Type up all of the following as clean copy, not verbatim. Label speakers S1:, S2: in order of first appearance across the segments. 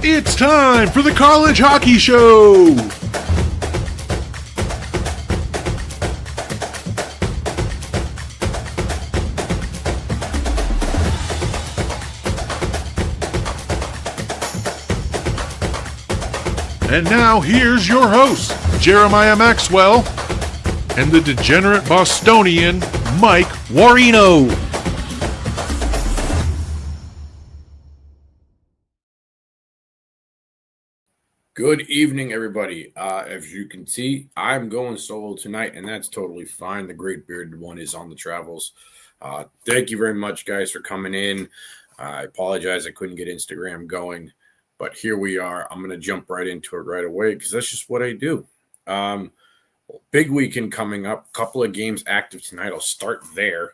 S1: It's time for the College Hockey Show! And now here's your host, Jeremiah Maxwell, and the degenerate Bostonian, Mike Warino.
S2: Good evening, everybody. As you can see, I'm going solo tonight, and that's totally fine. The great bearded one is on the travels. Thank you very much, guys, for coming in. I apologize I couldn't get Instagram going, but here we are. I'm going to jump right into it right away because that's just what I do. Big weekend coming up. Couple of games active tonight. I'll start there.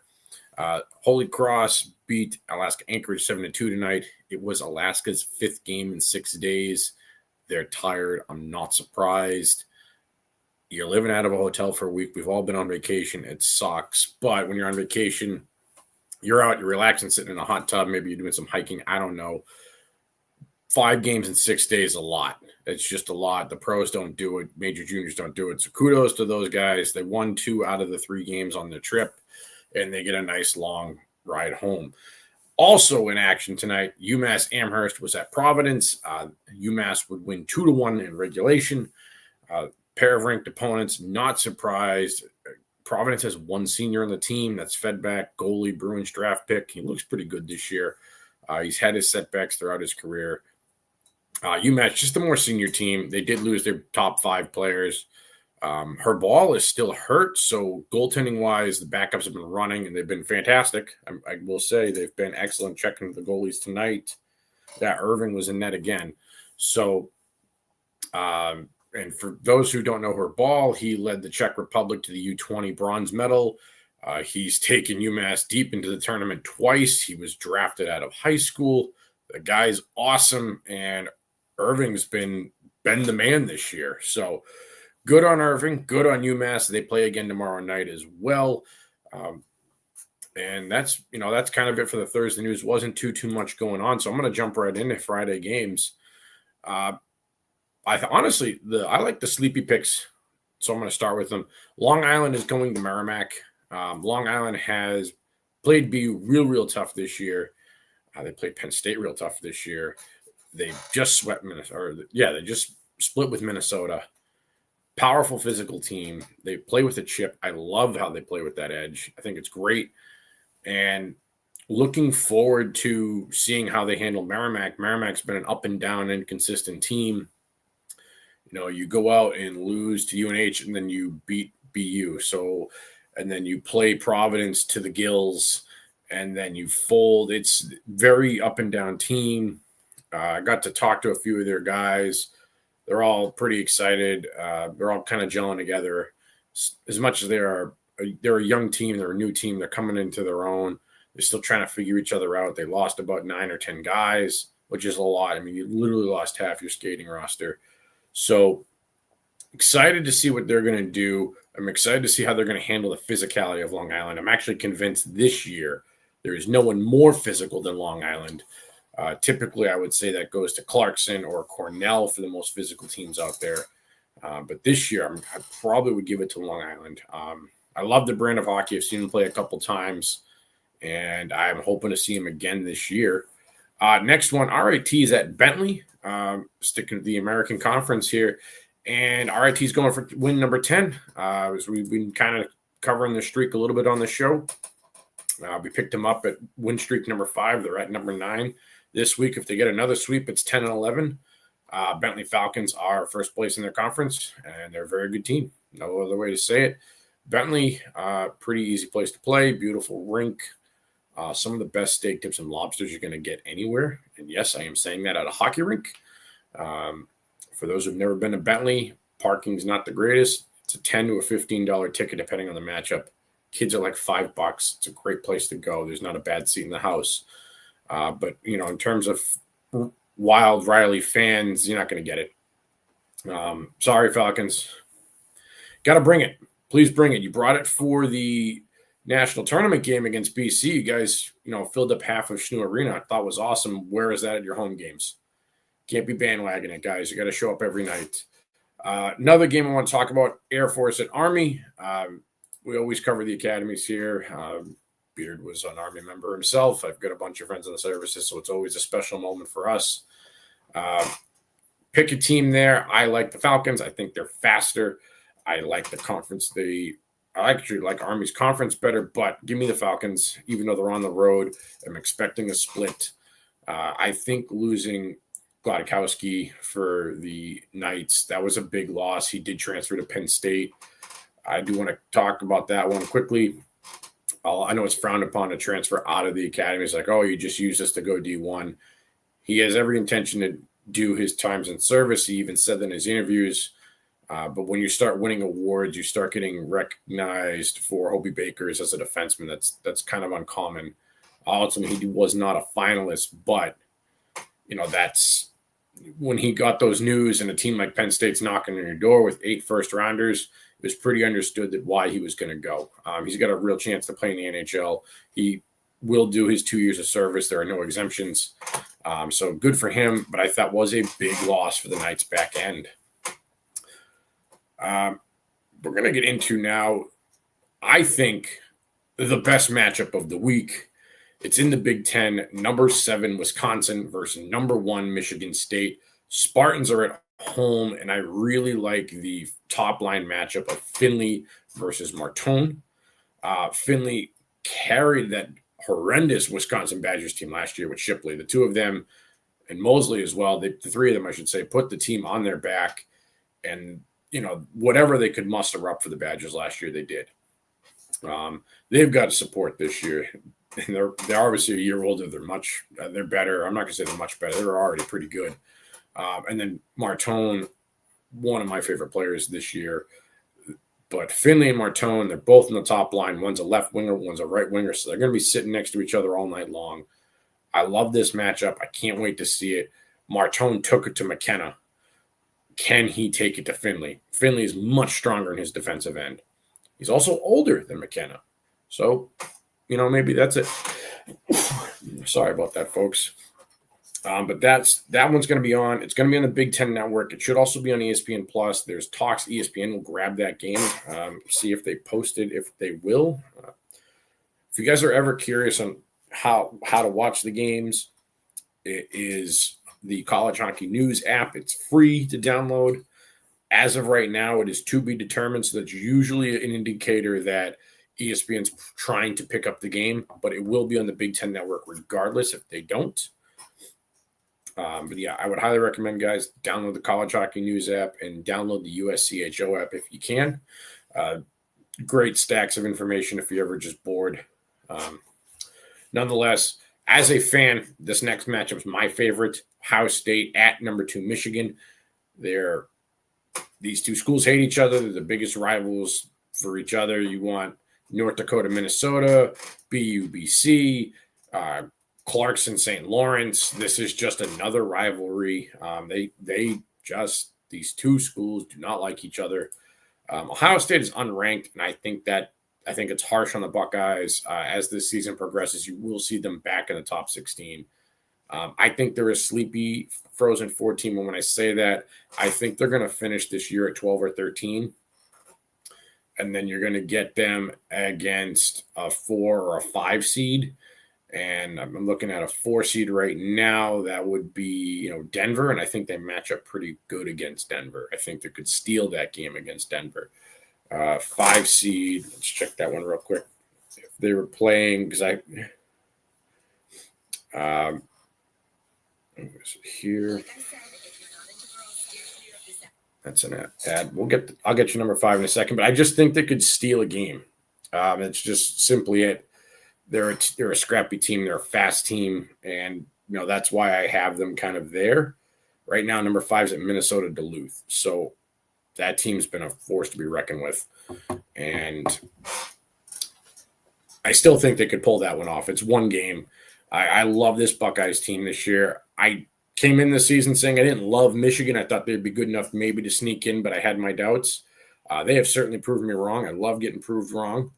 S2: Holy Cross beat Alaska Anchorage 7-2 tonight. It was Alaska's 5th game in 6 days. They're tired. I'm not surprised. You're living out of a hotel for a week. We've all been on vacation. It sucks. But when you're on vacation, you're out, you're relaxing, sitting in a hot tub. Maybe you're doing some hiking. I don't know. 5 games in 6 days is a lot. It's just a lot. The pros don't do it. Major juniors don't do it. So kudos to those guys. They won 2 out of the 3 games on the trip, and they get a nice long ride home. Also in action tonight, UMass Amherst was at Providence. UMass would win 2-1 in regulation. Pair of ranked opponents, not surprised. Providence has 1 senior on the team. That's Fedback, goalie, Bruins draft pick. He looks pretty good this year. He's had his setbacks throughout his career. UMass, just a more senior team. They did lose their top 5 players. Her ball is still hurt, so goaltending-wise, the backups have been running, and they've been fantastic. I will say they've been excellent checking the goalies tonight. That Irving was in net again. So, and for those who don't know her ball, he led the Czech Republic to the U20 bronze medal. He's taken UMass deep into the tournament twice. He was drafted out of high school. The guy's awesome, and Irving's been the man this year. So, good on Irving, good on UMass. They play again tomorrow night as well. And that's kind of it for the Thursday news. Wasn't too much going on. So I'm going to jump right into Friday games. I like the sleepy picks. So I'm going to start with them. Long Island is going to Merrimack. Long Island has played BU real tough this year. They played Penn State real tough this year. They just swept Minnesota. They just split with Minnesota. Powerful physical team. They play with a chip. I love how they play with that edge. I think it's great. And looking forward to seeing how they handle Merrimack. Merrimack's been an up and down, inconsistent team. You go out and lose to UNH and then you beat BU. So, and then you play Providence to the gills and then you fold. It's very up and down team. I got to talk to a few of their guys. They're all pretty excited. They're all kind of gelling together. As much as they're a young team, they're a new team. They're coming into their own. They're still trying to figure each other out. They lost about 9 or 10 guys, which is a lot. I mean, you literally lost half your skating roster. So excited to see what they're going to do. I'm excited to see how they're going to handle the physicality of Long Island. I'm actually convinced this year there is no one more physical than Long Island. Typically, I would say that goes to Clarkson or Cornell for the most physical teams out there. But this year, I probably would give it to Long Island. I love the brand of hockey. I've seen them play a couple times, and I'm hoping to see them again this year. Next one, RIT is at Bentley, sticking to the American Conference here. And RIT is going for win number 10. As we've been kind of covering the streak a little bit on the show. We picked them up at win streak number 5. They're at number 9. This week, if they get another sweep, it's 10 and 11. Bentley Falcons are first place in their conference, and they're a very good team. No other way to say it. Bentley, pretty easy place to play, beautiful rink. Some of the best steak tips and lobsters you're going to get anywhere. And yes, I am saying that at a hockey rink. For those who've never been to Bentley, parking's not the greatest. It's a $10 to a $15 ticket depending on the matchup. Kids are like $5. It's a great place to go. There's not a bad seat in the house. But, in terms of Wild Riley fans, you're not going to get it. Sorry, Falcons. Got to bring it. Please bring it. You brought it for the national tournament game against BC. You guys, filled up half of Schnoo Arena. I thought was awesome. Where is that at your home games? Can't be bandwagoning it, guys. You got to show up every night. Another game I want to talk about, Air Force at Army. We always cover the academies here. Beard was an Army member himself. I've got a bunch of friends in the services, so it's always a special moment for us. Pick a team there. I like the Falcons. I think they're faster. I like the conference. I actually like Army's conference better, but give me the Falcons, even though they're on the road. I'm expecting a split. I think losing Gladkowski for the Knights, that was a big loss. He did transfer to Penn State. I do want to talk about that one quickly. I know it's frowned upon to transfer out of the academy. It's like, oh, you just use this to go D1. He has every intention to do his times in service. He even said that in his interviews. But when you start winning awards, you start getting recognized for Hobie Bakers as a defenseman. That's kind of uncommon. Ultimately, he was not a finalist, but that's when he got those news and a team like Penn State's knocking on your door with 8 first-rounders. It was pretty understood that why he was going to go. He's got a real chance to play in the NHL. He will do his 2 years of service. There are no exemptions. So good for him, but I thought was a big loss for the Knights back end. We're going to get into now, I think, the best matchup of the week. It's in the Big Ten, number 7 Wisconsin versus number 1 Michigan State. Spartans are at home, and I really like the top line matchup of Finley versus Martone. Finley carried that horrendous Wisconsin Badgers team last year with Shipley. The two of them, and Mosley as well, the three of them, I should say, put the team on their back. And, whatever they could muster up for the Badgers last year, they did. They've got support this year. And they're obviously a year older. They're better. I'm not going to say they're much better. They're already pretty good. And then Martone, one of my favorite players this year. But Finley and Martone, they're both in the top line. One's a left winger, one's a right winger. So they're going to be sitting next to each other all night long. I love this matchup. I can't wait to see it. Martone took it to McKenna. Can he take it to Finley? Finley is much stronger in his defensive end. He's also older than McKenna. So, maybe that's it. Sorry about that, folks. But that one's going to be on. It's going to be on the Big Ten Network. It should also be on ESPN Plus. There's talks ESPN will grab that game. See if they post it, if they will. If you guys are ever curious on how to watch the games, it is the College Hockey News app. It's free to download. As of right now, it is to be determined. So that's usually an indicator that ESPN's trying to pick up the game, but it will be on the Big Ten Network regardless if they don't. But yeah, I would highly recommend, guys, download the College Hockey News app and download the USCHO app if you can. Great stacks of information if you're ever just bored. Nonetheless, as a fan, this next matchup is my favorite. Ohio State at number 2 Michigan. These two schools hate each other. They're the biggest rivals for each other. You want North Dakota, Minnesota, BU, BC, Clarkson, St. Lawrence. This is just another rivalry. These two schools do not like each other. Ohio State is unranked, and I think it's harsh on the Buckeyes. As this season progresses, you will see them back in the top 16. I think they're a sleepy Frozen Four team, and when I say that, I think they're going to finish this year at 12 or 13. And then you're going to get them against a 4 or a 5 seed. And I'm looking at a 4 seed right now. That would be, Denver. And I think they match up pretty good against Denver. I think they could steal that game against Denver. 5 seed. Let's check that one real quick. If they were playing, because here. That's an ad. I'll get you number 5 in a second, but I just think they could steal a game. It's just simply it. They're a scrappy team. They're a fast team, and that's why I have them kind of there. Right now, number 5 is at Minnesota Duluth. So that team's been a force to be reckoned with, and I still think they could pull that one off. It's one game. I love this Buckeyes team this year. I came in this season saying I didn't love Michigan. I thought they'd be good enough maybe to sneak in, but I had my doubts. They have certainly proven me wrong. I love getting proved wrong.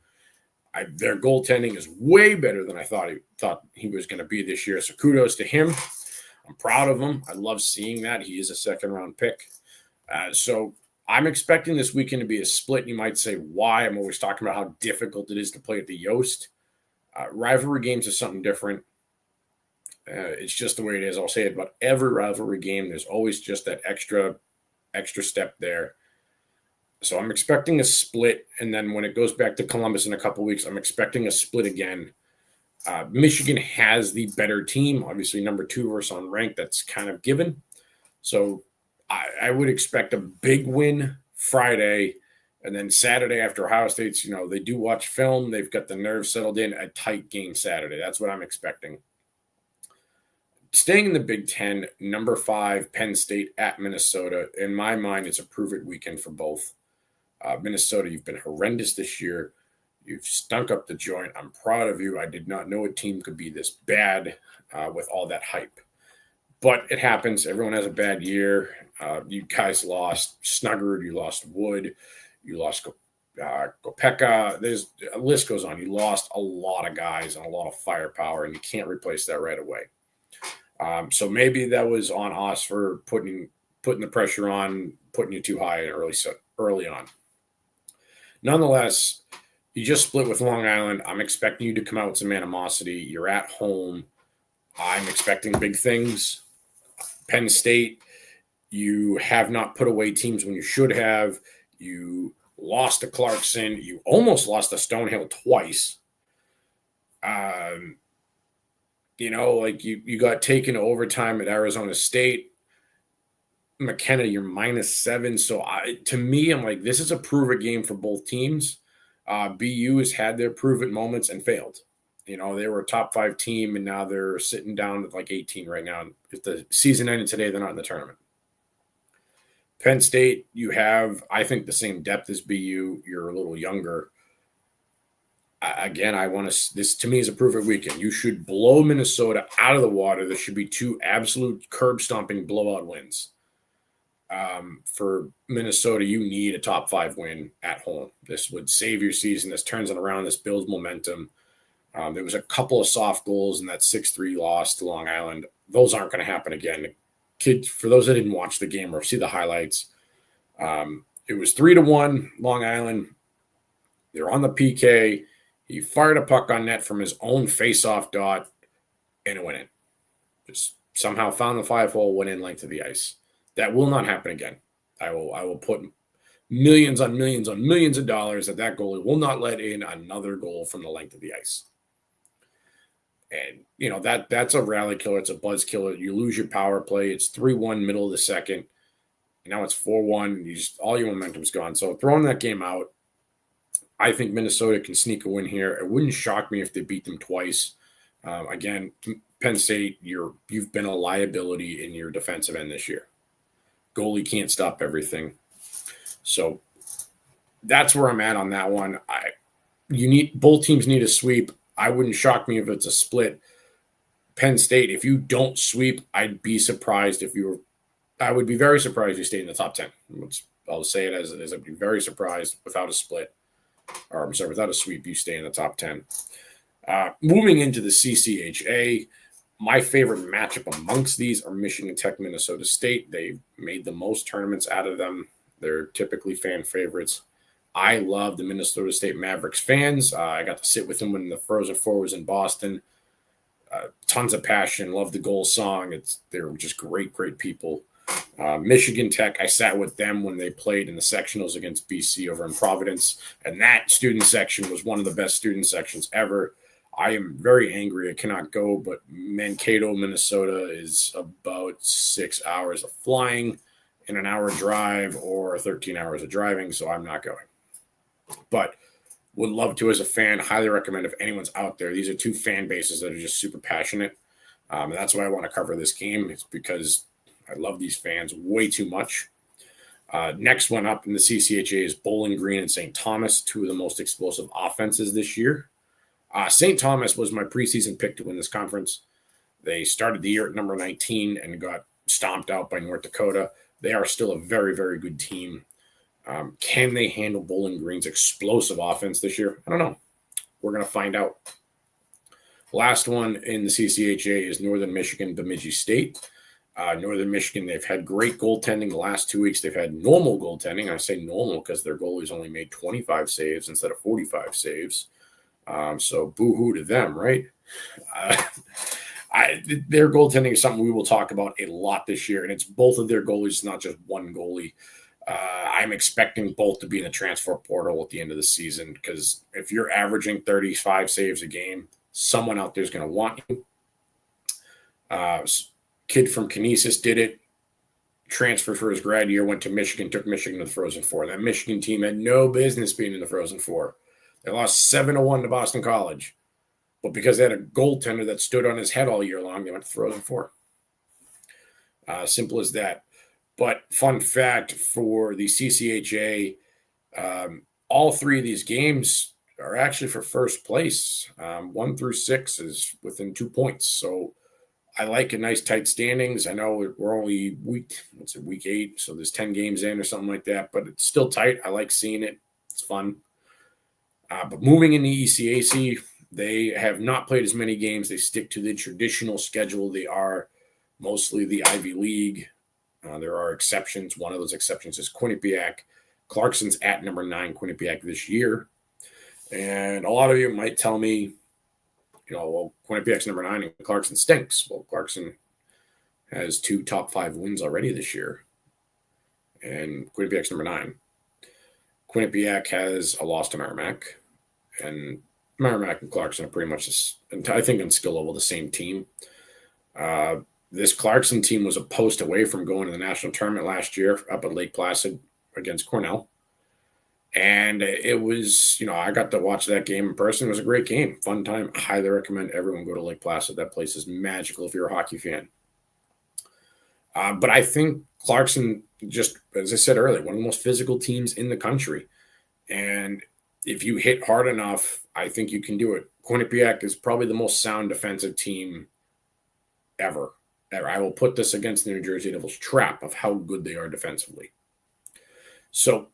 S2: Their goaltending is way better than I thought he was going to be this year, so kudos to him. I'm proud of him. I love seeing that. He is a second-round pick. So I'm expecting this weekend to be a split. You might say, why? I'm always talking about how difficult it is to play at the Yost. Rivalry games is something different. It's just the way it is. I'll say it about every rivalry game. There's always just that extra step there. So I'm expecting a split. And then when it goes back to Columbus in a couple weeks, I'm expecting a split again. Michigan has the better team. Obviously, number 2 versus unranked. That's kind of given. So I would expect a big win Friday. And then Saturday after Ohio State's, they do watch film. They've got the nerves settled in. A tight game Saturday. That's what I'm expecting. Staying in the Big Ten, number 5, Penn State at Minnesota. In my mind, it's a prove-it weekend for both. Minnesota, you've been horrendous this year. You've stunk up the joint. I'm proud of you. I did not know a team could be this bad with all that hype. But it happens. Everyone has a bad year. You guys lost Snuggard. You lost Wood. You lost Kopeka. There's a list goes on. You lost a lot of guys and a lot of firepower, and you can't replace that right away. So maybe that was on us for putting the pressure on, putting you too high early on. Nonetheless, you just split with Long Island. I'm expecting you to come out with some animosity. You're at home. I'm expecting big things. Penn State, you have not put away teams when you should have. You lost to Clarkson. You almost lost to Stonehill twice. You got taken to overtime at Arizona State. McKenna, you're -7. So to me, I'm like, this is a prove-it game for both teams. BU has had their prove-it moments and failed. They were a top 5 team, and now they're sitting down at like 18 right now. If the season ended today, they're not in the tournament. Penn State, you have, I think, the same depth as BU. You're a little younger. Again, this to me is a prove-it weekend. You should blow Minnesota out of the water. There should be 2 absolute curb-stomping blowout wins. For Minnesota, you need a top 5 win at home. This would save your season. This turns it around. This builds momentum. There was a couple of soft goals in that 6-3 loss to Long Island. Those aren't going to happen again. For those that didn't watch the game or see the highlights, it was 3-1 Long Island. They're on the PK. He fired a puck on net from his own face-off dot, and it went in. Just somehow found the 5-hole, went in length of the ice. That will not happen again. I will put millions on millions on millions of dollars that goalie will not let in another goal from the length of the ice. And, that's a rally killer. It's a buzz killer. You lose your power play. It's 3-1 middle of the second. Now it's 4-1. All your momentum's gone. So throwing that game out, I think Minnesota can sneak a win here. It wouldn't shock me if they beat them twice. Again, Penn State, you've been a liability in your defensive end this year. Goalie can't stop everything. So that's where I'm at on that one. Both teams need a sweep. I wouldn't shock me if it's a split. Penn State, if you don't sweep, I'd be surprised I would be very surprised you stay in the top 10. I'll say it as it is. I'd be very surprised without a split. Or I'm sorry, without a sweep, you stay in the top 10. Moving into the CCHA, my favorite matchup amongst these are Michigan Tech, Minnesota State. They've made the most tournaments out of them. They're typically fan favorites. I love the Minnesota State Mavericks fans. I got to sit with them when the Frozen Four was in Boston. Tons of passion. Love the goal song. They're just great, great people. Michigan Tech, I sat with them when they played in the sectionals against BC over in Providence. And that student section was one of the best student sections ever. I am very angry I cannot go, but Mankato, Minnesota is about 6 hours of flying in an hour drive or 13 hours of driving, so I'm not going. But would love to as a fan. Highly recommend if anyone's out there. These are 2 fan bases that are just super passionate. And that's why I want to cover this game. It's because I love these fans way too much. Next one up in the CCHA is Bowling Green and St. Thomas, 2 of the most explosive offenses this year. St. Thomas was my preseason pick to win this conference. They started the year at number 19 and got stomped out by North Dakota. They are still a very, very good team. Can they handle Bowling Green's explosive offense this year? I don't know. We're going to find out. Last one in the CCHA is Northern Michigan, Bemidji State. Northern Michigan, they've had great goaltending the last 2 weeks. They've had normal goaltending. I say normal because their goalies only made 25 saves instead of 45 saves. So boo-hoo to them, right? Their goaltending is something we will talk about a lot this year, and it's both of their goalies, not just one goalie. I'm expecting both to be in the transfer portal at the end of the season because if you're averaging 35 saves a game, someone out there is going to want you. Kid from Canisius did it, transferred for his grad year, went to Michigan, took Michigan to the Frozen Four. That Michigan team had no business being in the Frozen Four. They lost 7-1 to Boston College. But because they had a goaltender that stood on his head all year long, they went to the Frozen Four. Simple as that. But fun fact for the CCHA, all three of these games are actually for first place. 1 through 6 is within 2 points. So I like a nice tight standings. I know we're only week 8, so there's 10 games in or something like that, but it's still tight. I like seeing it. It's fun. But moving in the ECAC, they have not played as many games. They stick to the traditional schedule. They are mostly the Ivy League. There are exceptions. One of those exceptions is Quinnipiac. Clarkson's at number 9 Quinnipiac this year. And a lot of you might tell me, well, Quinnipiac's number 9 and Clarkson stinks. Well, Clarkson has 2 top 5 wins already this year. And Quinnipiac's number 9. Quinnipiac has a loss to Merrimack. And Merrimack and Clarkson are pretty much, I think on skill level, the same team. This Clarkson team was a post away from going to the national tournament last year up at Lake Placid against Cornell. And it was, I got to watch that game in person. It was a great game. Fun time. I highly recommend everyone go to Lake Placid. That place is magical if you're a hockey fan. But I think Clarkson, just as I said earlier, one of the most physical teams in the country. And if you hit hard enough, I think you can do it. Quinnipiac is probably the most sound defensive team ever. I will put this against the New Jersey Devils trap of how good they are defensively. So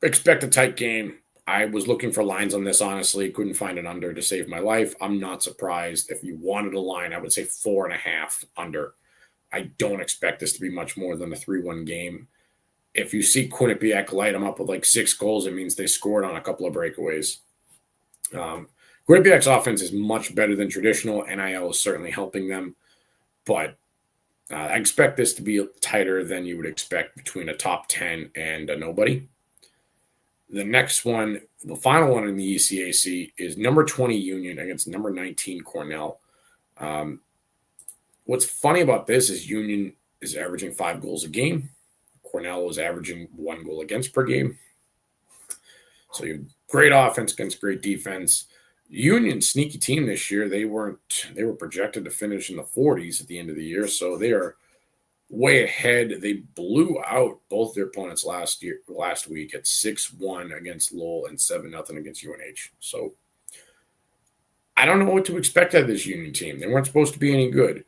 S2: expect a tight game. I was looking for lines on this, honestly. Couldn't find an under to save my life. I'm not surprised. If you wanted a line, I would say 4.5 under. I don't expect this to be much more than a 3-1 game. If you see Quinnipiac light them up with like 6 goals, it means they scored on a couple of breakaways. Quinnipiac's offense is much better than traditional. NIL is certainly helping them. But I expect this to be tighter than you would expect between a top 10 and a nobody. The next one, the final one in the ECAC, is number 20 Union against number 19 Cornell. What's funny about this is Union is averaging 5 goals a game. Cornell is averaging 1 goal against per game. So you have great offense against great defense. Union, sneaky team this year. They were projected to finish in the 40s at the end of the year, so they are way ahead. They blew out both their opponents last week at 6-1 against Lowell and 7-0 against UNH. So I don't know what to expect out of this Union team. They weren't supposed to be any good.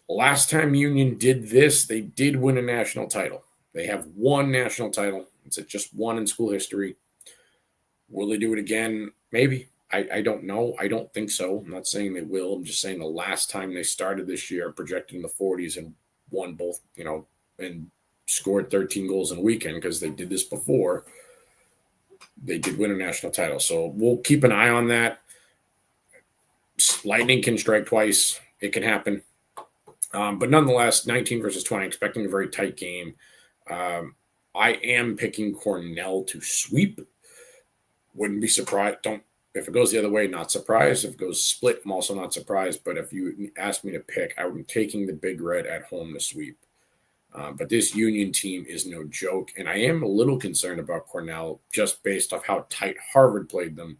S2: Last time Union did this, they did win a national title. They have 1 national title. It's just 1 in school history. Will they do it again? Maybe. I don't know. I don't think so. I'm not saying they will. I'm just saying the last time they started this year, projected in the 40s and won both, and scored 13 goals in a weekend because they did this before. They did win a national title. So we'll keep an eye on that. Lightning can strike twice. It can happen. But nonetheless, 19 versus 20, expecting a very tight game. I am picking Cornell to sweep. Wouldn't be surprised. If it goes the other way, not surprised. If it goes split, I'm also not surprised. But if you asked me to pick, I would be taking the Big Red at home to sweep. But this Union team is no joke. And I am a little concerned about Cornell just based off how tight Harvard played them.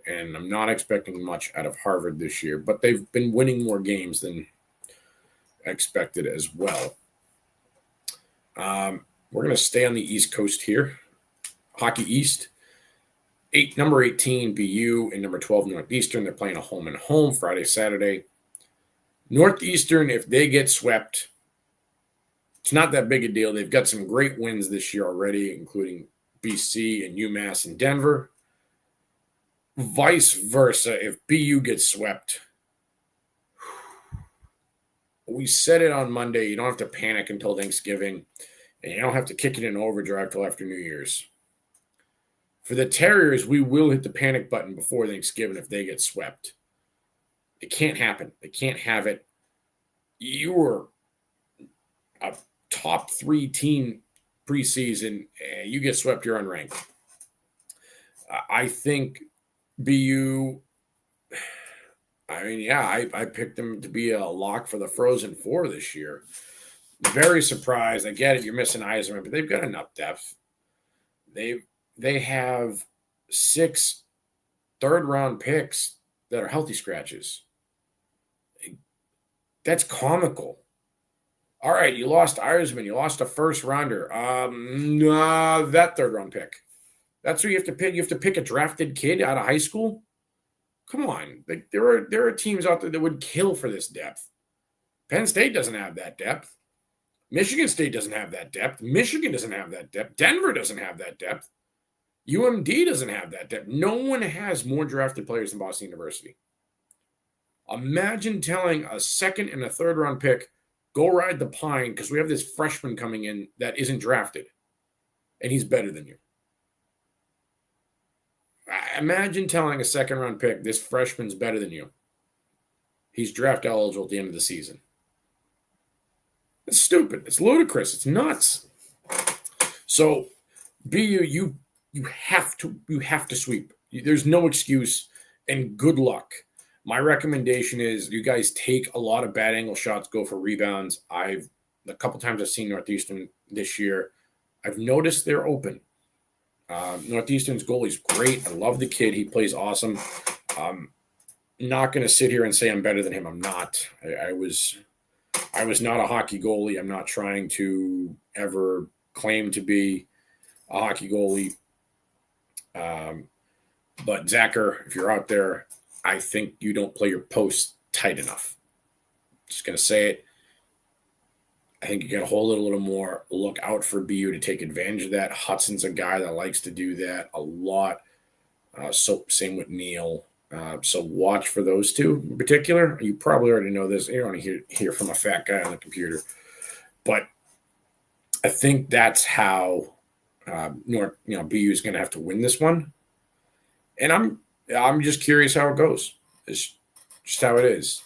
S2: And I'm not expecting much out of Harvard this year. But they've been winning more games than expected as well. We're going to stay on the East Coast here. Hockey East. Number 18, BU, and number 12, Northeastern. They're playing a home and home Friday, Saturday. Northeastern, if they get swept, it's not that big a deal. They've got some great wins this year already, including BC and UMass and Denver. Vice versa, if BU gets swept, we said it on Monday. You don't have to panic until Thanksgiving, and you don't have to kick it in overdrive till after New Year's. For the Terriers, we will hit the panic button before Thanksgiving if they get swept. It can't happen. They can't have it. You were a top 3 team preseason. You get swept, you're unranked. I think BU, I picked them to be a lock for the Frozen Four this year. Very surprised. I get it. You're missing Yzerman, but they've got enough depth. They have 6 third-round picks that are healthy scratches. That's comical. All right, you lost Yzerman. You lost a first-rounder. That third-round pick. That's who you have to pick. You have to pick a drafted kid out of high school? Come on. There are teams out there that would kill for this depth. Penn State doesn't have that depth. Michigan State doesn't have that depth. Michigan doesn't have that depth. Denver doesn't have that depth. UMD doesn't have that depth. No one has more drafted players than Boston University. Imagine telling a second and a third round pick, go ride the pine because we have this freshman coming in that isn't drafted, and he's better than you. Imagine telling a second round pick, this freshman's better than you. He's draft eligible at the end of the season. It's stupid. It's ludicrous. It's nuts. So, BU, you have to sweep. There's no excuse, and good luck. My recommendation is you guys take a lot of bad angle shots, go for rebounds. A couple times I've seen Northeastern this year. I've noticed they're open. Northeastern's goalie's great. I love the kid. He plays awesome. Not going to sit here and say I'm better than him. I'm not. I was not a hockey goalie. I'm not trying to ever claim to be a hockey goalie. But Zacher, if you're out there, I think you don't play your post tight enough. Just going to say it. I think you got to hold it a little more. Look out for BU to take advantage of that. Hudson's a guy that likes to do that a lot. So same with Neil. So watch for those two in particular. You probably already know this. You don't want to hear from a fat guy on the computer. But I think that's how BU is going to have to win this one. And I'm just curious how it goes. It's just how it is.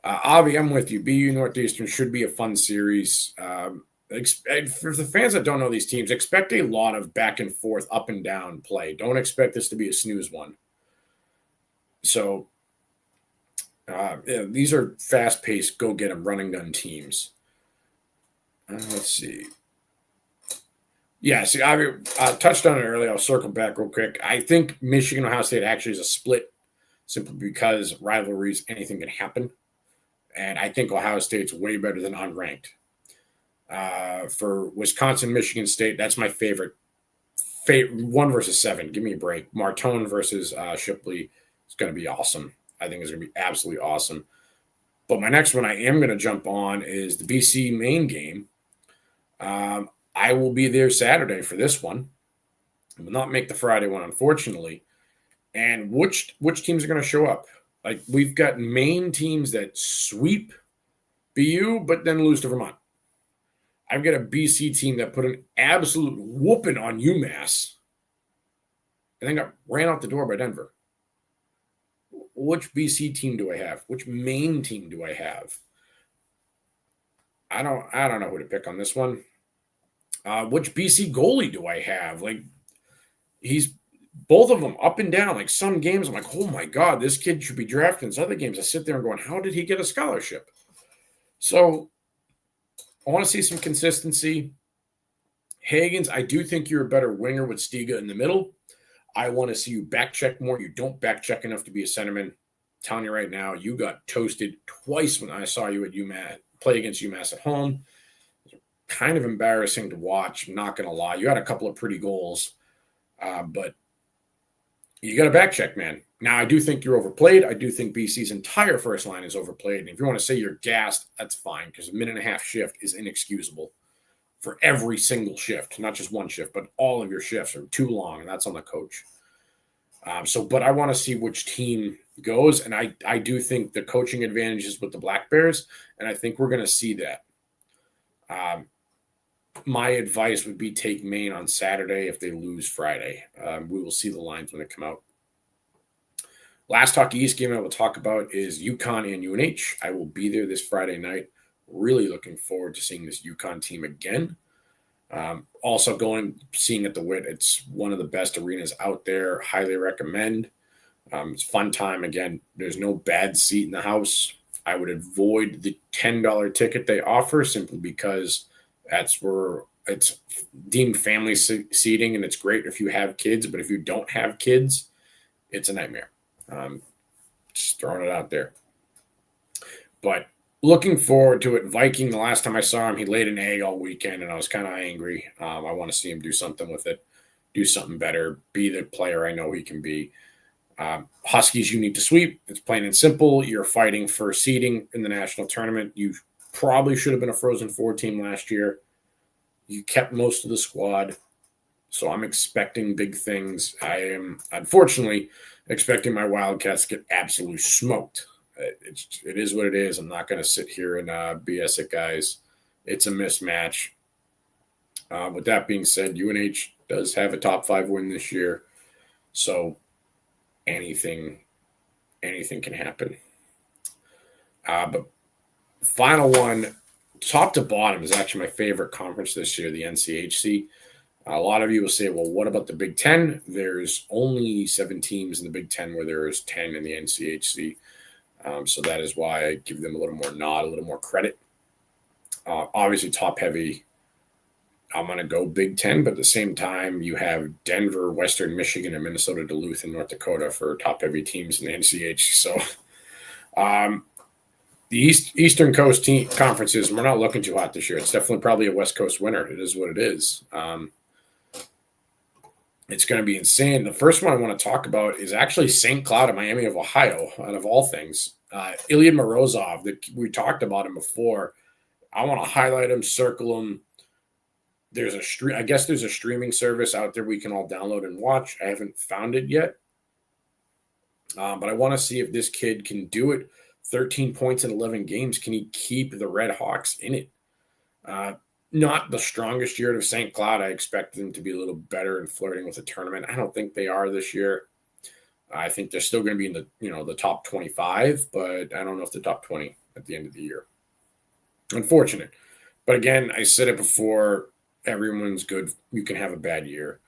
S2: Avi, I'm with you. BU Northeastern should be a fun series. For the fans that don't know these teams, expect a lot of back and forth, up and down play. Don't expect this to be a snooze one. So these are fast-paced, go-get-'em, running-gun teams. Let's see. Yeah, see, I touched on it earlier. I'll circle back real quick. I think Michigan Ohio State actually is a split simply because rivalries, anything can happen. And I think Ohio State's way better than unranked. For Wisconsin, Michigan State, that's my favorite. 1 versus 7. Give me a break. Martone versus Shipley is going to be awesome. I think it's going to be absolutely awesome. But my next one I am going to jump on is the BC Maine game. I will be there Saturday for this one. I will not make the Friday one, unfortunately. And which teams are going to show up? Like, we've got Maine teams that sweep BU, but then lose to Vermont. I've got a BC team that put an absolute whooping on UMass and then got ran out the door by Denver. Which BC team do I have? Which Maine team do I have? I don't know who to pick on this one. Which BC goalie do I have? Like, he's both of them up and down. Like, some games I'm like, oh my God, this kid should be drafted. And some other games I sit there and going, how did he get a scholarship? So I want to see some consistency. Hagens, I do think you're a better winger with Stiga in the middle. I want to see you back check more. You don't back check enough to be a centerman. I'm telling you right now, you got toasted twice when I saw you at UMass play against UMass at home. It was kind of embarrassing to watch. I'm not going to lie. You had a couple of pretty goals, but you got to back check, man. Now, I do think you're overplayed. I do think BC's entire first line is overplayed. And if you want to say you're gassed, that's fine, because a minute and a half shift is inexcusable for every single shift, not just one shift, but all of your shifts are too long, and that's on the coach. But I want to see which team goes, and I do think the coaching advantage is with the Black Bears, and I think we're going to see that. My advice would be take Maine on Saturday if they lose Friday. We will see the lines when they come out. Last Hockey East game I will talk about is UConn and UNH. I will be there this Friday night. Really looking forward to seeing this UConn team again. Also seeing at the Wit. It's one of the best arenas out there. Highly recommend. It's a fun time. Again, there's no bad seat in the house. I would avoid the $10 ticket they offer simply because that's where it's deemed family seating, and it's great if you have kids. But if you don't have kids, it's a nightmare. Just throwing it out there. But looking forward to it. Viking, the last time I saw him, he laid an egg all weekend, and I was kind of angry. I want to see him do something with it, do something better, be the player I know he can be. Huskies, you need to sweep. It's plain and simple. You're fighting for seeding in the national tournament. You probably should have been a Frozen Four team last year. You kept most of the squad, so I'm expecting big things. I am, unfortunately, expecting my Wildcats to get absolutely smoked. It is what it is. I'm not going to sit here and BS it, guys. It's a mismatch. With that being said, UNH does have a top 5 win this year, so anything can happen. But final one, top to bottom, is actually my favorite conference this year, the NCHC. A lot of you will say, well, what about the Big Ten? There's only 7 teams in the Big Ten where there is 10 in the NCHC. So that is why I give them a little more nod, a little more credit. Obviously, top heavy, I'm going to go Big Ten, but at the same time, you have Denver, Western Michigan, and Minnesota, Duluth, and North Dakota for top heavy teams in the NCHC. So the Eastern Coast conferences, we're not looking too hot this year. It's definitely probably a West Coast winner. It is what it is. It's going to be insane. The first one I want to talk about is actually St. Cloud of Miami of Ohio, out of all things. Ilya Morozov, we talked about him before. I want to highlight him, circle him. I guess there's a streaming service out there we can all download and watch. I haven't found it yet. But I want to see if this kid can do it. 13 points in 11 games. Can he keep the Red Hawks in it? Not the strongest year of St. Cloud. I expect them to be a little better in flirting with the tournament. I don't think they are this year. I think they're still going to be in the top 25, but I don't know if the top 20 at the end of the year. Unfortunate. But again, I said it before, everyone's good. You can have a bad year.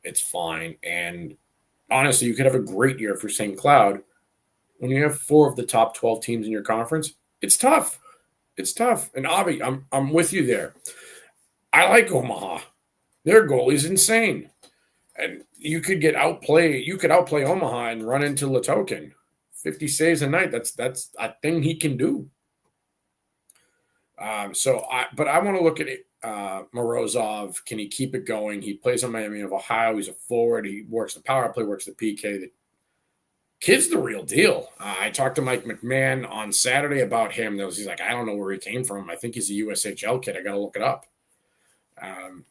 S2: It's fine. And honestly, you could have a great year for St. Cloud. When you have 4 of the top 12 teams in your conference, it's tough. It's tough. And Avi, I'm with you there. I like Omaha. Their goalie's insane. And you could outplay Omaha and run into Latokin. 50 saves a night. That's a thing he can do. But I want to look at it. Morozov, can he keep it going? He plays on Miami of Ohio. He's a forward. He works the power play, works the PK. The kid's the real deal. I talked to Mike McMahon on Saturday about him. He's like, I don't know where he came from. I think he's a USHL kid. I got to look it up.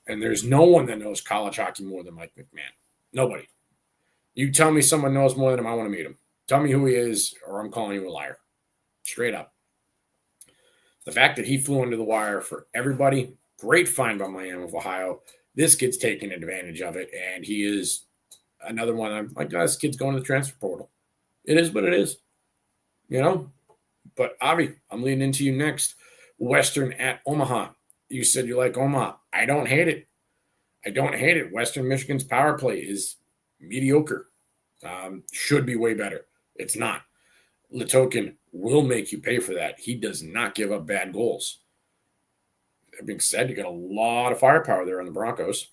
S2: And there's no one that knows college hockey more than Mike McMahon. Nobody. You tell me someone knows more than him, I want to meet him. Tell me who he is, or I'm calling you a liar. Straight up. The fact that he flew under the wire for everybody, great find by Miami of Ohio. This kid's taking advantage of it, and he is another one. I'm like, this kid's going to the transfer portal. It is what it is, But, Avi, I'm leading into you next. Western at Omaha. You said you like Omaha. I don't hate it. Western Michigan's power play is mediocre. Should be way better. It's not. Latokin will make you pay for that. He does not give up bad goals. That being said, you got a lot of firepower there on the Broncos.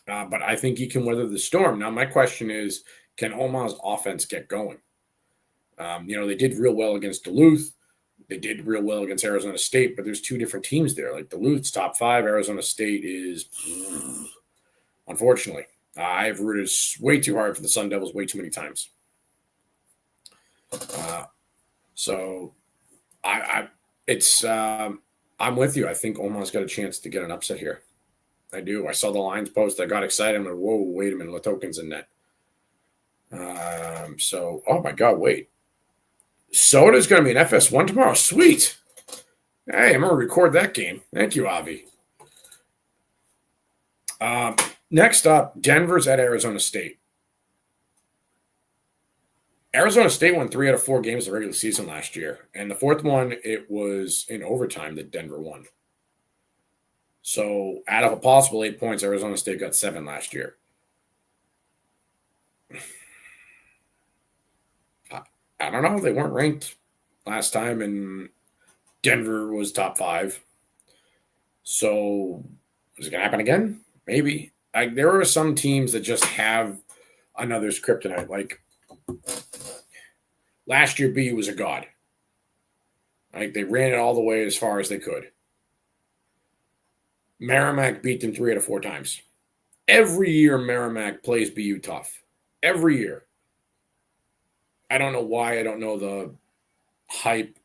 S2: But I think he can weather the storm. Now, my question is, can Omaha's offense get going? They did real well against Duluth. They did real well against Arizona State, but there's 2 different teams there. Like Duluth's top 5, Arizona State is, unfortunately. I've rooted way too hard for the Sun Devils way too many times. I'm with you. I think Omaha's got a chance to get an upset here. I do. I saw the lines post. I got excited. I'm like, whoa, wait a minute. Latokin's in net. Oh my God, wait. Soda's going to be an FS1 tomorrow. Sweet. Hey, I'm going to record that game. Thank you, Avi. Next up, Denver's at Arizona State. Arizona State won 3 out of 4 games of the regular season last year. And the fourth one, it was in overtime that Denver won. So out of a possible 8 points, Arizona State got 7 last year. I don't know. They weren't ranked last time, and Denver was top 5. So is it going to happen again? Maybe. There are some teams that just have another's kryptonite. Like last year, BU was a god. Like they ran it all the way as far as they could. Merrimack beat them 3 out of 4 times. Every year, Merrimack plays BU tough. Every year. I don't know why. I don't know the hype.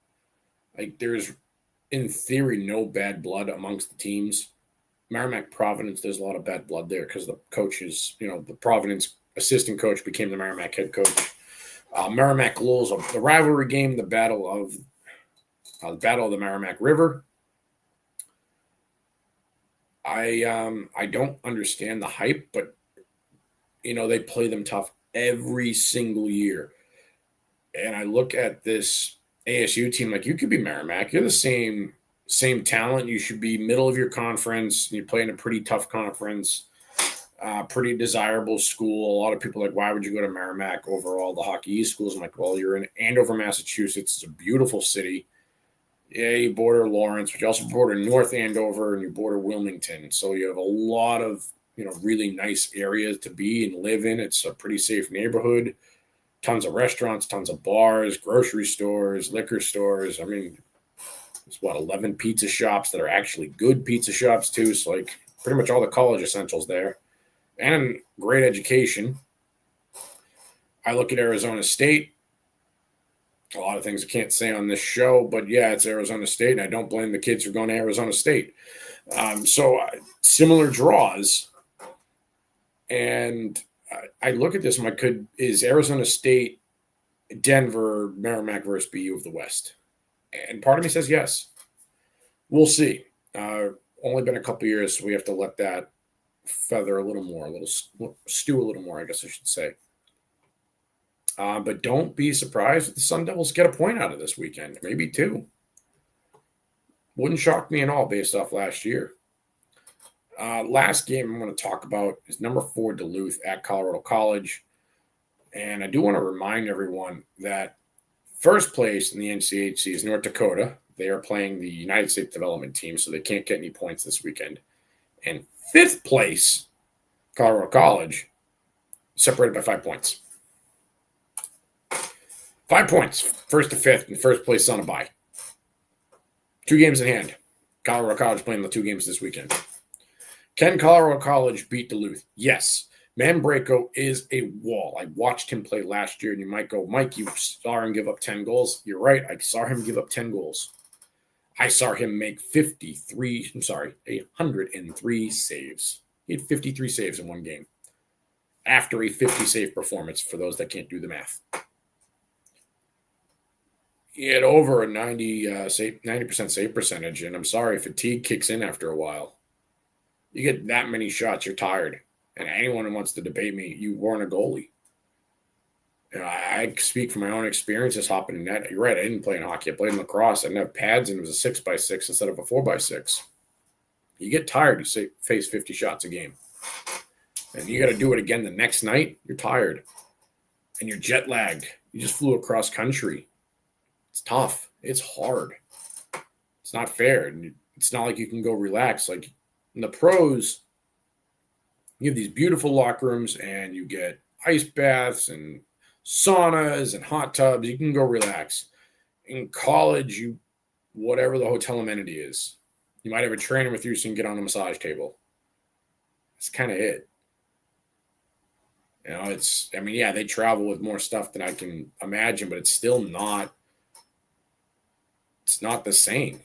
S2: Like there's, in theory, no bad blood amongst the teams. Merrimack Providence, there's a lot of bad blood there because the coaches, the Providence assistant coach became the Merrimack head coach. Merrimack Lowell's the rivalry game, the battle of the Merrimack River. I don't understand the hype, but they play them tough every single year. And I look at this ASU team like you could be Merrimack. You're the same talent. You should be middle of your conference. You play in a pretty tough conference, pretty desirable school. A lot of people are like, why would you go to Merrimack over all the Hockey East schools? I'm like, well, you're in Andover, Massachusetts. It's a beautiful city. Yeah, you border Lawrence, but you also border North Andover and you border Wilmington. So you have a lot of, really nice areas to be and live in. It's a pretty safe neighborhood. Tons of restaurants, tons of bars, grocery stores, liquor stores. I mean, it's 11 pizza shops that are actually good pizza shops too. So like pretty much all the college essentials there and great education. I look at Arizona State. A lot of things I can't say on this show, but yeah, it's Arizona State, and I don't blame the kids for going to Arizona State. Similar draws, and I look at this. Is Arizona State, Denver, Merrimack versus BU of the West? And part of me says yes. We'll see. Only been a couple years, so we have to let that feather a little more, stew a little more, I guess I should say. But don't be surprised if the Sun Devils get a point out of this weekend, maybe 2. Wouldn't shock me at all based off last year. Last game I'm going to talk about is number 4 Duluth at Colorado College. And I do want to remind everyone that first place in the NCHC is North Dakota. They are playing the United States Development Team, so they can't get any points this weekend. And 5th place, Colorado College, separated by 5 points. 5 points, 1st to 5th, and 1st place on a bye. 2 games in hand. Colorado College playing the 2 games this weekend. Can Colorado College beat Duluth? Yes. Manbrako is a wall. I watched him play last year, and you might go, Mike, you saw him give up 10 goals. You're right. I saw him give up 10 goals. I saw him make 103 saves. He had 53 saves in one game after a 50-save performance, for those that can't do the math. He had over a 90% save percentage, and I'm sorry, fatigue kicks in after a while. You get that many shots, you're tired. And anyone who wants to debate me, you weren't a goalie. I speak from my own experiences hopping in net. You're right, I didn't play in hockey. I played in lacrosse. I didn't have pads, and it was a 6x6 instead of a 4x6. You get tired. You face 50 shots a game. And you got to do it again the next night. You're tired. And you're jet lagged. You just flew across country. It's tough. It's hard. It's not fair. And it's not like you can go relax. Like in the pros, you have these beautiful locker rooms and you get ice baths and saunas and hot tubs. You can go relax. In college, whatever the hotel amenity is, you might have a trainer with you so you can get on a massage table. That's kind of it. They travel with more stuff than I can imagine, but it's still not. It's not the same.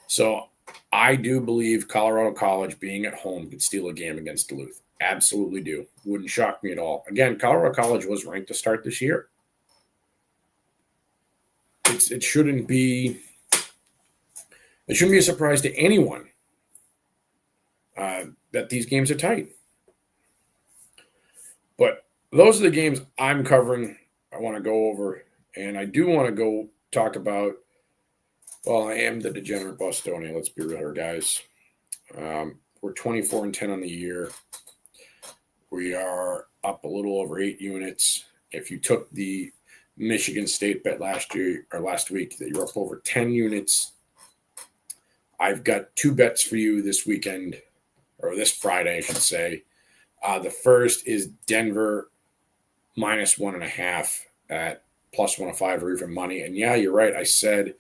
S2: So I do believe Colorado College being at home could steal a game against Duluth. Absolutely do. Wouldn't shock me at all. Again, Colorado College was ranked to start this year. It shouldn't be a surprise to anyone that these games are tight. But those are the games I'm covering. I want to go over, and I do want to go talk about. Well, I am the degenerate Bostonian. Let's be real here, guys. We're 24-10 on the year. We are up a little over 8 units. If you took the Michigan State bet last week, that you're up over 10 units. I've got 2 bets for you this weekend, or this Friday, I should say. The first is Denver -1.5 at +105 or even money. And yeah, you're right. I said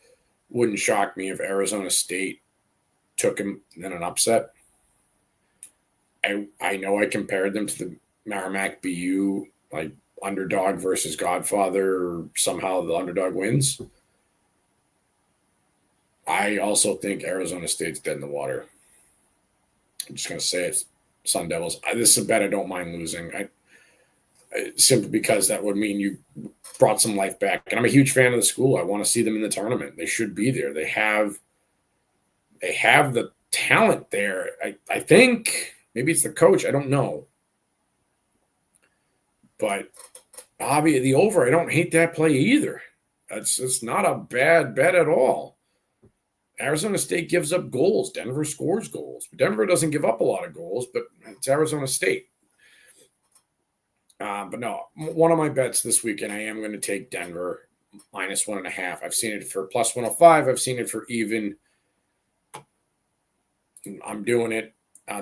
S2: wouldn't shock me if Arizona State took him in an upset. I know I compared them to the Merrimack BU, like underdog versus Godfather, or somehow the underdog wins. I also think Arizona State's dead in the water. I'm just going to say it. Sun Devils. This is a bet I don't mind losing. Simply because that would mean you brought some life back. And I'm a huge fan of the school. I want to see them in the tournament. They should be there. They have the talent there. I think maybe it's the coach. I don't know. But obviously the over, I don't hate that play either. It's not a bad bet at all. Arizona State gives up goals. Denver scores goals. Denver doesn't give up a lot of goals, but it's Arizona State. But no, one of my bets this weekend, I am going to take Denver -1.5. I've seen it for +105. I've seen it for even. I'm doing it.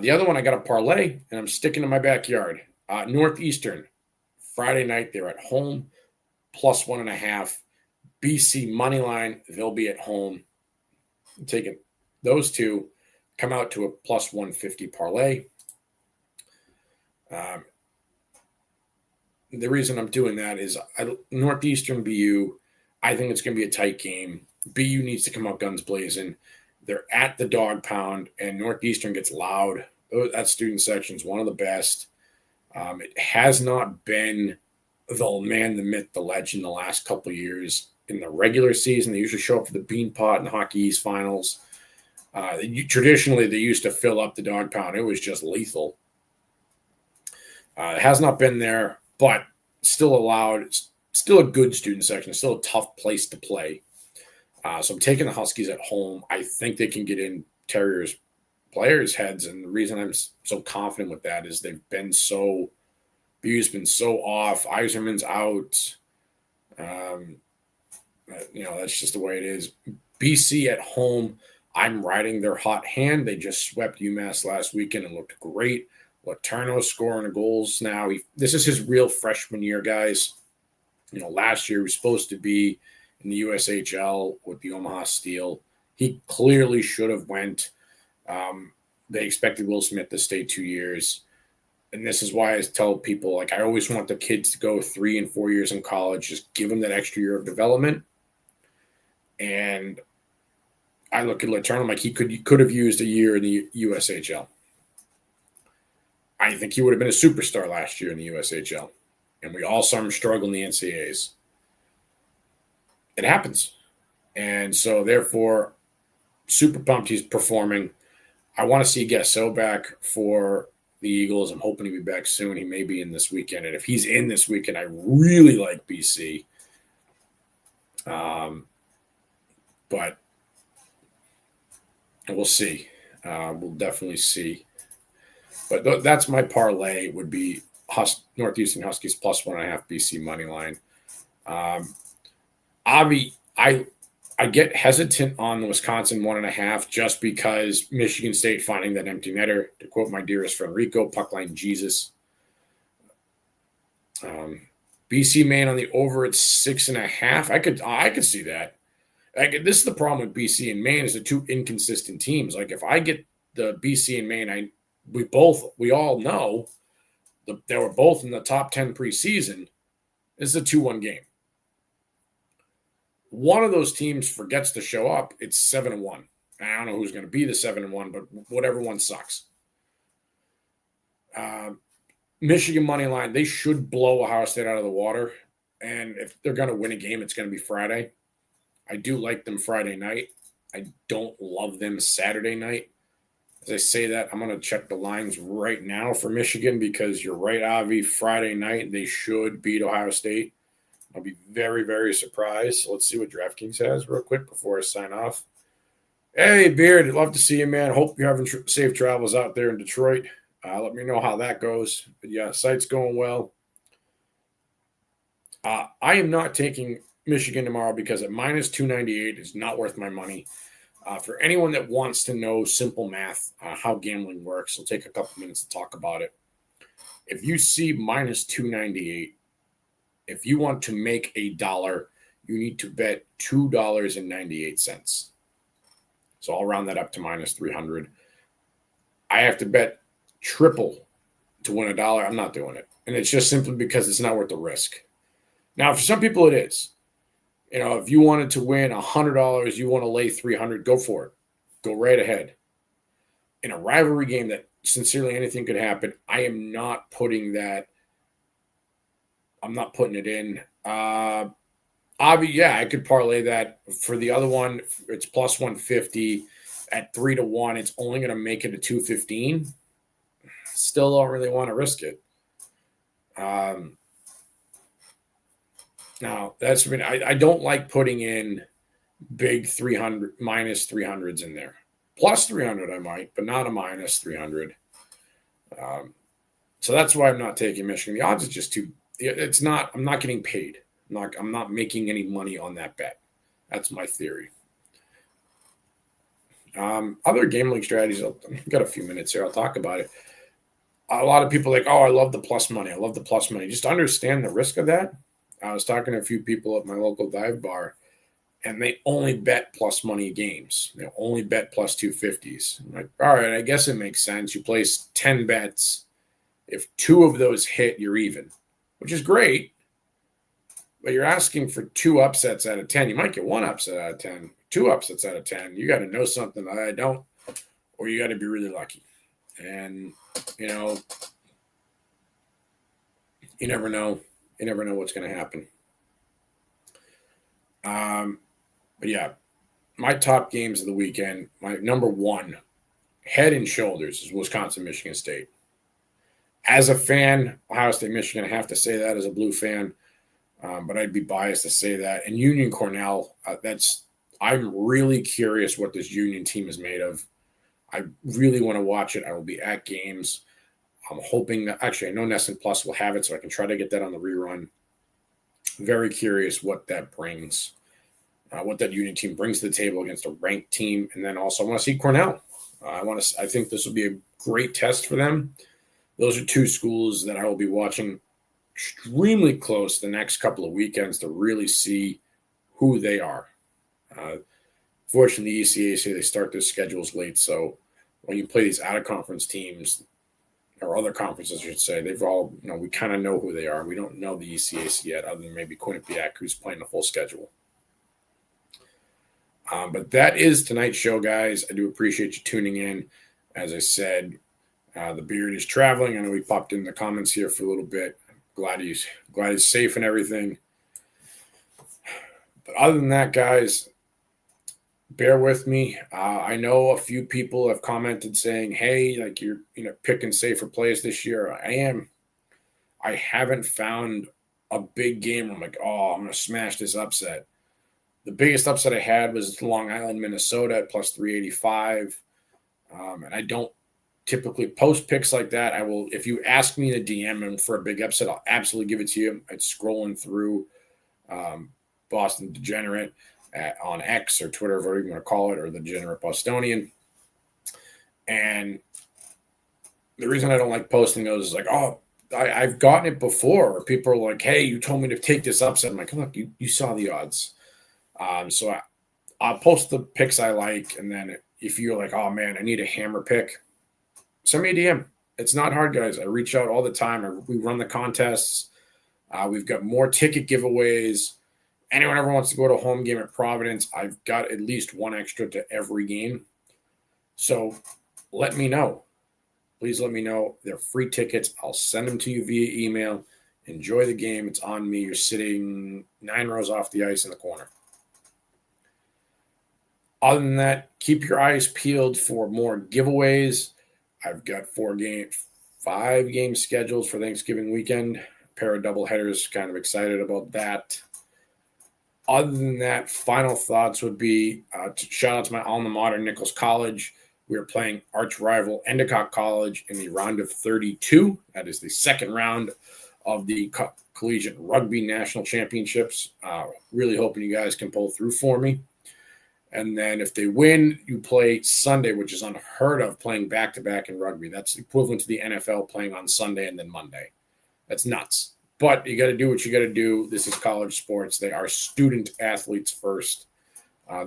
S2: The other one, I got a parlay, and I'm sticking to my backyard. Northeastern, Friday night, they're at home, +1.5. BC money line, they'll be at home. I'm taking those two, come out to a +150 parlay. The reason I'm doing that is Northeastern BU, I think it's going to be a tight game. BU needs to come out guns blazing. They're at the dog pound, and Northeastern gets loud. That student section is one of the best. It has not been the man, the myth, the legend the last couple of years. In the regular season, they usually show up for the Bean Pot and the Hockey East finals. Traditionally, they used to fill up the dog pound. It was just lethal. It has not been there, but still allowed. It's still a good student section. It's still a tough place to play. So I'm taking the Huskies at home. I think they can get in Terriers players' heads. And the reason I'm so confident with that is BU's been so off. Eiserman's out. That's just the way it is. BC at home, I'm riding their hot hand. They just swept UMass last weekend and looked great. Letourneau's scoring the goals now. This is his real freshman year, guys. Last year he was supposed to be in the USHL with the Omaha Steel. He clearly should have went. They expected Will Smith to stay 2 years. And this is why I tell people, I always want the kids to go 3 and 4 years in college. Just give them that extra year of development. And I look at Letourneau he could have used a year in the USHL. I think he would have been a superstar last year in the USHL. And we all saw him struggle in the NCAAs. It happens. And so, therefore, super pumped he's performing. I want to see Gasseau back for the Eagles. I'm hoping he'll be back soon. He may be in this weekend. And if he's in this weekend, I really like BC. But we'll see. We'll definitely see. But that's my parlay would be Northeastern Huskies +1.5 BC money line. Avi, I get hesitant on the Wisconsin 1.5 just because Michigan State finding that empty netter. To quote my dearest friend Rico, puck line Jesus. BC Maine on the over at 6.5. I could see that. This is the problem with BC and Maine is the two inconsistent teams. If I get the BC and Maine, we all know they were both in the top 10 preseason. This is a 2-1 game. One of those teams forgets to show up. It's 7-1. I don't know who's going to be the 7-1, but whatever one sucks. Michigan money line, they should blow Ohio State out of the water. And if they're going to win a game, it's going to be Friday. I do like them Friday night. I don't love them Saturday night. As I say that, I'm going to check the lines right now for Michigan because you're right, Avi. Friday night, they should beat Ohio State. I'll be very, very surprised. So let's see what DraftKings has real quick before I sign off. Hey, Beard, I'd love to see you, man. Hope you're having safe travels out there in Detroit. Let me know how that goes. But yeah, site's going well. I am not taking Michigan tomorrow because at minus 298 is not worth my money. For anyone that wants to know simple math, how gambling works, I'll take a couple minutes to talk about it. If you see minus 298, if you want to make $1, you need to bet $2.98. So I'll round that up to minus 300. I have to bet triple to win $1. I'm not doing it. And it's just simply because it's not worth the risk. Now, for some people, it is. You know, if you wanted to win $100, you want to lay 300, go for it. Go right ahead. In a rivalry game that sincerely anything could happen, I am not putting that. I'm not putting it in. Yeah, I could parlay that. For the other one, it's plus 150 at 3-1. It's only going to make it a 215. Still don't really want to risk it. Now, that's I mean, I don't like putting in big 300 minus 300s in there. Plus 300 I might, but not a minus 300. So that's why I'm not taking Michigan. The odds is just too. It's not. I'm not getting paid. I'm not making any money on that bet. That's my theory. Other gambling strategies. I've got a few minutes here. I'll talk about it. A lot of people are like, oh, I love the plus money. I love the plus money. Just understand the risk of that. I was talking to a few people at my local dive bar, and they only bet plus money games. They only bet plus 250s. I'm like, all right, I guess it makes sense. You place 10 bets. If 2 of those hit, you're even, which is great. But you're asking for 2 upsets out of 10. You might get 1 upset out of 10, 2 upsets out of 10. You got to know something that I don't, or you got to be really lucky. And, you know, you never know. You never know what's going to happen. But yeah, my top games of the weekend, my number 1, head and shoulders, is Wisconsin, Michigan State. As a fan, Ohio State, Michigan, I have to say that as a Blue fan, but I'd be biased to say that. And Union Cornell, I'm really curious what this Union team is made of. I really want to watch it. I will be at games. I'm hoping that actually I know Nesson Plus will have it, so I can try to get that on the rerun. Very curious what that brings, what that Union team brings to the table against a ranked team, and then also I want to see Cornell. I think this will be a great test for them. Those are 2 schools that I will be watching extremely close the next couple of weekends to really see who they are. Fortunately, the ECAC, they start their schedules late, so when you play these out-of-conference teams, or other conferences, I should say, they've all, we kind of know who they are. We don't know the ECAC yet, other than maybe Quinnipiac, who's playing the full schedule. But that is tonight's show, guys. I do appreciate you tuning in. As I said, the Beard is traveling. I know he popped in the comments here for a little bit. Glad he's safe and everything. But other than that, guys, bear with me. I know a few people have commented saying, hey, like you're picking safer plays this year. I am. I haven't found a big game where I'm like, oh, I'm going to smash this upset. The biggest upset I had was Long Island, Minnesota at plus 385. And I don't typically post picks like that. I will, if you ask me to DM him for a big upset, I'll absolutely give it to you. It's scrolling through Boston Degenerate on X or Twitter, whatever you want to call it, or the Degenerate Bostonian. And the reason I don't like posting those is like, oh, I've gotten it before. Where people are like, hey, you told me to take this upset. I'm like, look, you saw the odds. So I'll post the picks I like. And then if you're like, oh, man, I need a hammer pick, send me a DM. It's not hard, guys. I reach out all the time. We run the contests. We've got more ticket giveaways. Anyone ever wants to go to a home game at Providence, I've got at least one extra to every game. So let me know. please let me know. They're free tickets. I'll send them to you via email. Enjoy the game. It's on me. You're sitting 9 rows off the ice in the corner. Other than that, keep your eyes peeled for more giveaways. I've got 5 games scheduled for Thanksgiving weekend. A pair of doubleheaders. Kind of excited about that. Other than that, final thoughts would be shout out to my alma mater, Nichols College. We are playing arch rival Endicott College in the round of 32. That is the second round of the Collegiate Rugby National Championships. Really hoping you guys can pull through for me. And then if they win, you play Sunday, which is unheard of, playing back-to-back in rugby. That's equivalent to the NFL playing on Sunday and then Monday. That's nuts. But you got to do what you got to do. This is college sports. They are student athletes first.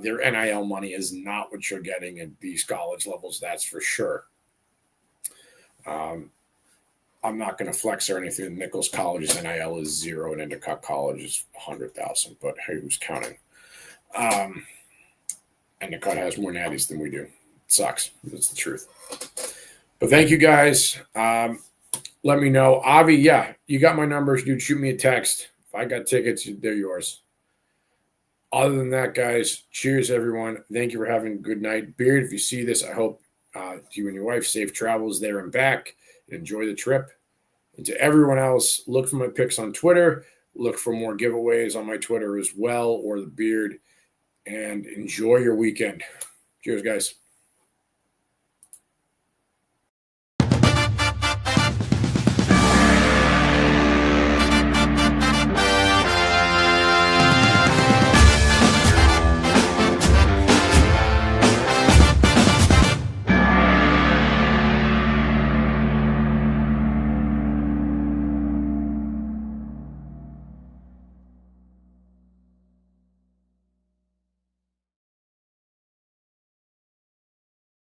S2: Their NIL money is not what you're getting at these college levels, that's for sure. I'm not going to flex or anything. Nichols College's NIL is 0 and Endicott College is 100,000, but hey, who's counting? Endicott has more natties than we do. It sucks. That's the truth. But thank you guys. Let me know. Avi, yeah, you got my numbers, dude. Shoot me a text. If I got tickets, they're yours. Other than that, guys, cheers, everyone. Thank you for having a good night. Beard, if you see this, I hope you and your wife safe travels there and back. Enjoy the trip. And to everyone else, look for my pics on Twitter. Look for more giveaways on my Twitter as well, or the Beard. And enjoy your weekend. Cheers, guys.